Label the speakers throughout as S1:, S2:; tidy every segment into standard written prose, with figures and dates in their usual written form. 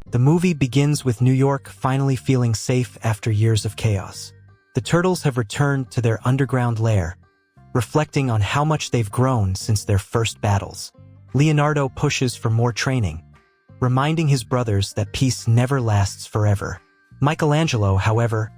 S1: The movie begins with New York finally feeling safe after years of chaos. The Turtles have returned to their underground lair, reflecting on how much they've grown since their first battles. Leonardo pushes for more training, reminding his brothers that peace never lasts forever. Michelangelo, however,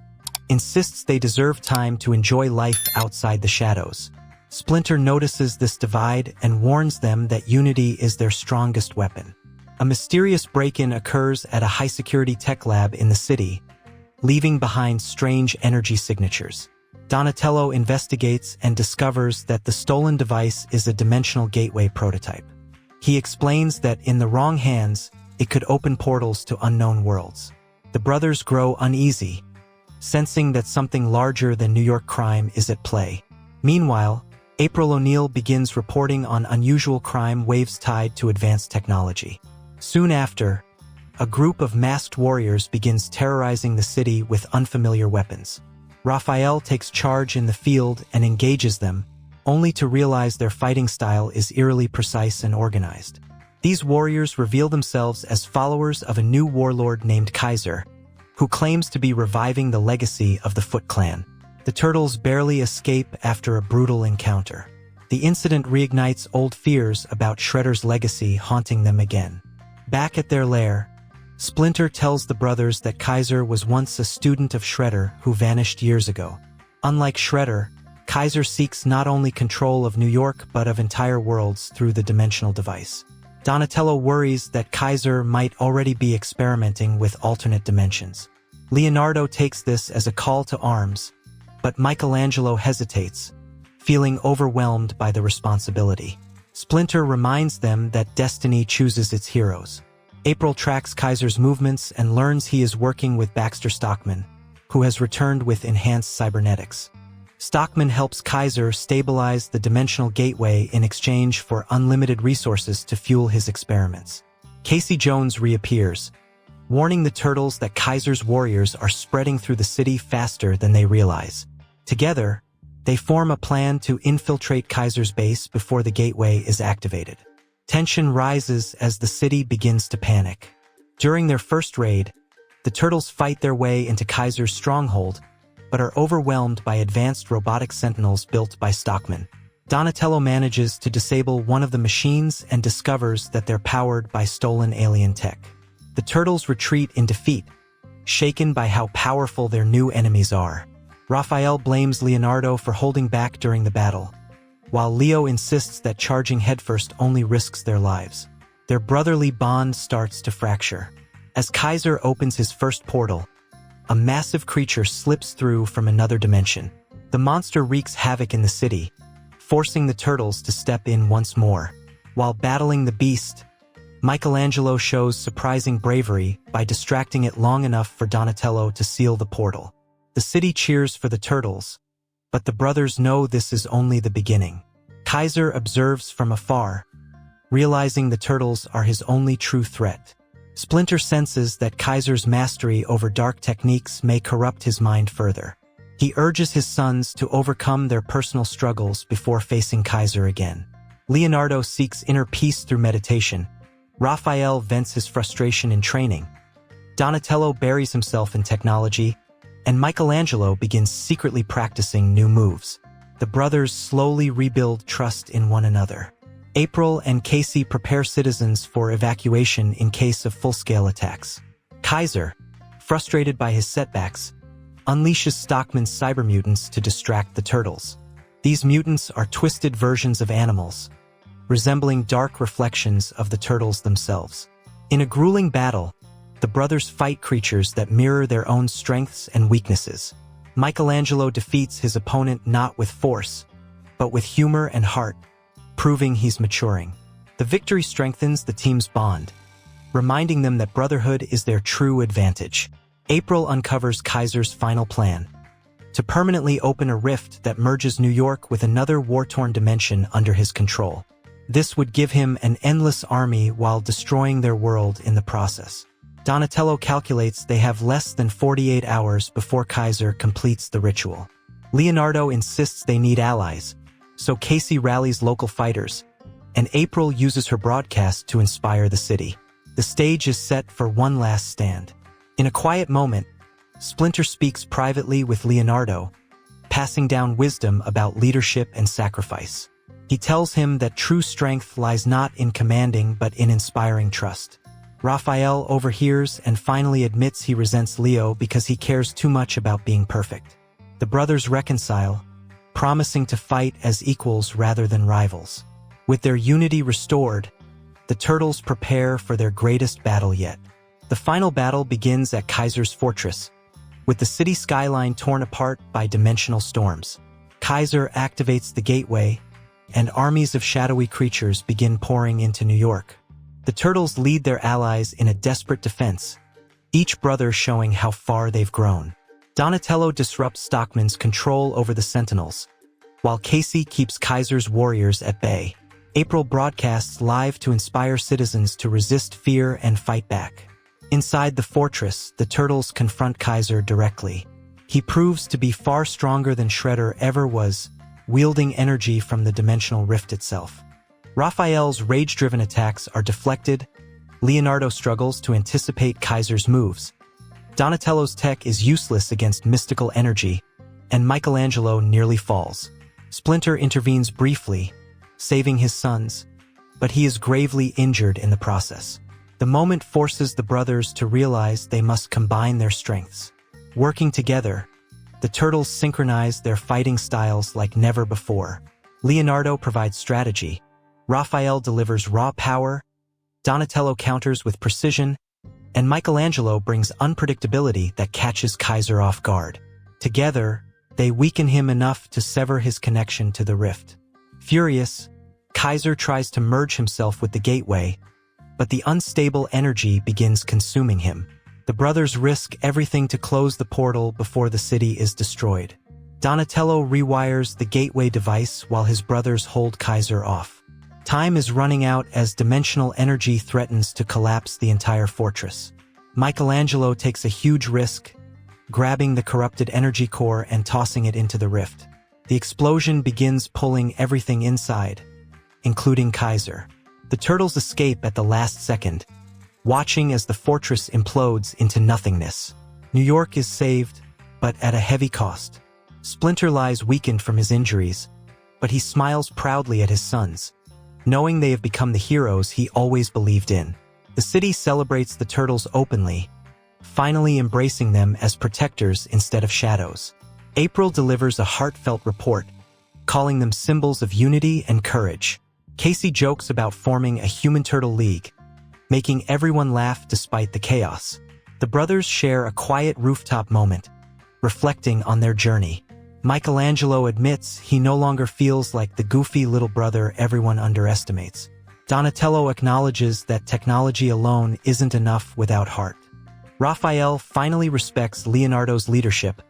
S1: insists they deserve time to enjoy life outside the shadows. Splinter notices this divide and warns them that unity is their strongest weapon. A mysterious break-in occurs at a high-security tech lab in the city, leaving behind strange energy signatures. Donatello investigates and discovers that the stolen device is a dimensional gateway prototype. He explains that in the wrong hands, it could open portals to unknown worlds. The brothers grow uneasy, sensing that something larger than New York crime is at play. Meanwhile, April O'Neil begins reporting on unusual crime waves tied to advanced technology. Soon after, a group of masked warriors begins terrorizing the city with unfamiliar weapons. Raphael takes charge in the field and engages them, only to realize their fighting style is eerily precise and organized. These warriors reveal themselves as followers of a new warlord named Kaiser, who claims to be reviving the legacy of the Foot Clan. The Turtles barely escape after a brutal encounter. The incident reignites old fears about Shredder's legacy haunting them again. Back at their lair, Splinter tells the brothers that Kaiser was once a student of Shredder who vanished years ago. Unlike Shredder, Kaiser seeks not only control of New York but of entire worlds through the dimensional device. Donatello worries that Kaiser might already be experimenting with alternate dimensions. Leonardo takes this as a call to arms, but Michelangelo hesitates, feeling overwhelmed by the responsibility. Splinter reminds them that destiny chooses its heroes. April tracks Kaiser's movements and learns he is working with Baxter Stockman, who has returned with enhanced cybernetics. Stockman helps Kaiser stabilize the dimensional gateway in exchange for unlimited resources to fuel his experiments. Casey Jones reappears, warning the Turtles that Kaiser's warriors are spreading through the city faster than they realize. Together, they form a plan to infiltrate Kaiser's base before the gateway is activated. Tension rises as the city begins to panic. During their first raid, the Turtles fight their way into Kaiser's stronghold, but are overwhelmed by advanced robotic sentinels built by Stockman. Donatello manages to disable one of the machines and discovers that they're powered by stolen alien tech. The Turtles retreat in defeat, shaken by how powerful their new enemies are. Raphael blames Leonardo for holding back during the battle, while Leo insists that charging headfirst only risks their lives. Their brotherly bond starts to fracture. As Kaiser opens his first portal, a massive creature slips through from another dimension. The monster wreaks havoc in the city, forcing the Turtles to step in once more. While battling the beast, Michelangelo shows surprising bravery by distracting it long enough for Donatello to seal the portal. The city cheers for the Turtles, but the brothers know this is only the beginning. Kaiser observes from afar, realizing the Turtles are his only true threat. Splinter senses that Kaiser's mastery over dark techniques may corrupt his mind further. He urges his sons to overcome their personal struggles before facing Kaiser again. Leonardo seeks inner peace through meditation. Raphael vents his frustration in training. Donatello buries himself in technology, and Michelangelo begins secretly practicing new moves. The brothers slowly rebuild trust in one another. April and Casey prepare citizens for evacuation in case of full-scale attacks. Kaiser, frustrated by his setbacks, unleashes Stockman's cybermutants to distract the Turtles. These mutants are twisted versions of animals, resembling dark reflections of the Turtles themselves. In a grueling battle, the brothers fight creatures that mirror their own strengths and weaknesses. Michelangelo defeats his opponent not with force, but with humor and heart, proving he's maturing. The victory strengthens the team's bond, reminding them that brotherhood is their true advantage. April uncovers Kaiser's final plan: to permanently open a rift that merges New York with another war-torn dimension under his control. This would give him an endless army while destroying their world in the process. Donatello calculates they have less than 48 hours before Kaiser completes the ritual. Leonardo insists they need allies, so Casey rallies local fighters, and April uses her broadcast to inspire the city. The stage is set for one last stand. In a quiet moment, Splinter speaks privately with Leonardo, passing down wisdom about leadership and sacrifice. He tells him that true strength lies not in commanding but in inspiring trust. Raphael overhears and finally admits he resents Leo because he cares too much about being perfect. The brothers reconcile, promising to fight as equals rather than rivals. With their unity restored, the Turtles prepare for their greatest battle yet. The final battle begins at Kaizer's fortress, with the city skyline torn apart by dimensional storms. Kaiser activates the gateway, and armies of shadowy creatures begin pouring into New York. The Turtles lead their allies in a desperate defense, each brother showing how far they've grown. Donatello disrupts Stockman's control over the Sentinels, while Casey keeps Kaizer's warriors at bay. April broadcasts live to inspire citizens to resist fear and fight back. Inside the fortress, the Turtles confront Kaiser directly. He proves to be far stronger than Shredder ever was, wielding energy from the dimensional rift itself. Raphael's rage-driven attacks are deflected, Leonardo struggles to anticipate Kaiser's moves. Donatello's tech is useless against mystical energy, and Michelangelo nearly falls. Splinter intervenes briefly, saving his sons, but he is gravely injured in the process. The moment forces the brothers to realize they must combine their strengths. Working together, the Turtles synchronize their fighting styles like never before. Leonardo provides strategy, Raphael delivers raw power, Donatello counters with precision, and Michelangelo brings unpredictability that catches Kaiser off guard. Together, they weaken him enough to sever his connection to the rift. Furious, Kaiser tries to merge himself with the gateway, but the unstable energy begins consuming him. The brothers risk everything to close the portal before the city is destroyed. Donatello rewires the gateway device while his brothers hold Kaiser off. Time is running out as dimensional energy threatens to collapse the entire fortress. Michelangelo takes a huge risk, grabbing the corrupted energy core and tossing it into the rift. The explosion begins pulling everything inside, including Kaiser. The Turtles escape at the last second, watching as the fortress implodes into nothingness. New York is saved, but at a heavy cost. Splinter lies weakened from his injuries, but he smiles proudly at his sons, knowing they have become the heroes he always believed in. The city celebrates the Turtles openly, finally embracing them as protectors instead of shadows. April delivers a heartfelt report, calling them symbols of unity and courage. Casey jokes about forming a human turtle league, making everyone laugh despite the chaos. The brothers share a quiet rooftop moment, reflecting on their journey. Michelangelo admits he no longer feels like the goofy little brother everyone underestimates. Donatello acknowledges that technology alone isn't enough without heart. Raphael finally respects Leonardo's leadership,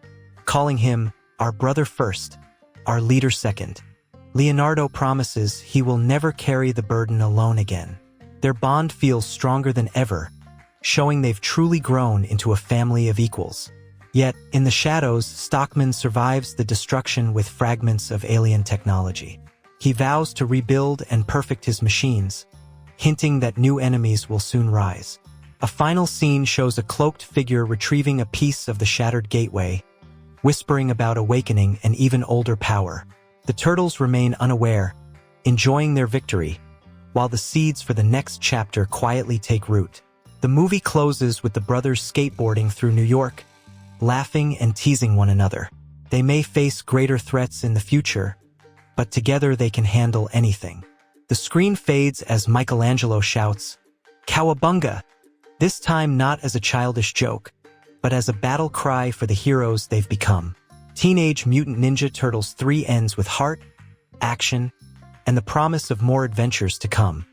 S1: calling him our brother first, our leader second. Leonardo promises he will never carry the burden alone again. Their bond feels stronger than ever, showing they've truly grown into a family of equals. Yet, in the shadows, Stockman survives the destruction with fragments of alien technology. He vows to rebuild and perfect his machines, hinting that new enemies will soon rise. A final scene shows a cloaked figure retrieving a piece of the shattered gateway, whispering about awakening an even older power. The Turtles remain unaware, enjoying their victory, while the seeds for the next chapter quietly take root. The movie closes with the brothers skateboarding through New York, laughing and teasing one another. They may face greater threats in the future, but together they can handle anything. The screen fades as Michelangelo shouts, "Cowabunga!" This time not as a childish joke, but as a battle cry for the heroes they've become. Teenage Mutant Ninja Turtles 3 ends with heart, action, and the promise of more adventures to come.